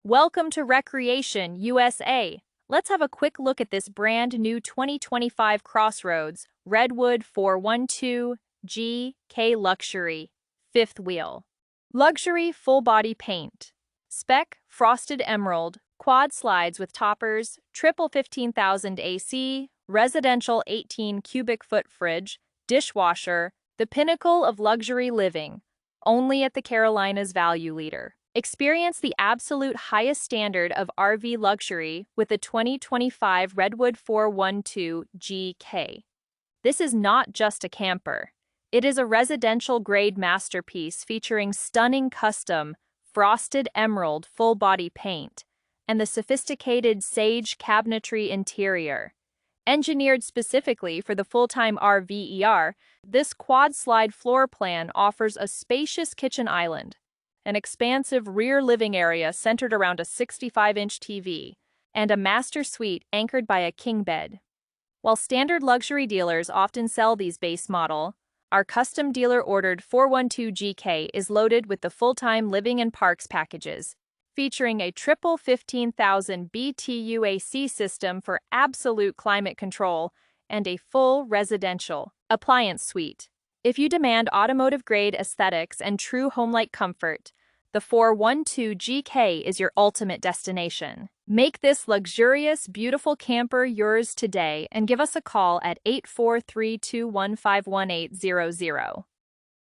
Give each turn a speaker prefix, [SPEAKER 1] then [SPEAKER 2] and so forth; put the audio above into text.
[SPEAKER 1] Welcome to Recreation USA. Let's have a quick look at this brand new 2025 Crossroads Redwood 412GK Luxury fifth wheel. Luxury full body paint. Spec frosted emerald, quad slides with toppers, triple 15,000 AC, residential 18 cubic foot fridge, dishwasher, the pinnacle of luxury living. Only at the Carolinas Value Leader. Experience the absolute highest standard of RV luxury with the 2025 Redwood 412GK. This is not just a camper. It is a residential-grade masterpiece featuring stunning custom, frosted emerald full-body paint and the sophisticated sage cabinetry interior. Engineered specifically for the full-time RVer, this quad-slide floor plan offers a spacious kitchen island, an expansive rear living area centered around a 65-inch TV, and a master suite anchored by a king bed. While standard luxury dealers often sell these base model, our custom dealer-ordered 412GK is loaded with the full-time living and parks packages, featuring a triple 15,000 BTU AC system for absolute climate control and a full residential appliance suite. If you demand automotive-grade aesthetics and true home-like comfort, the 412GK is your ultimate destination. Make this luxurious, beautiful camper yours today and give us a call at 843-215-1800.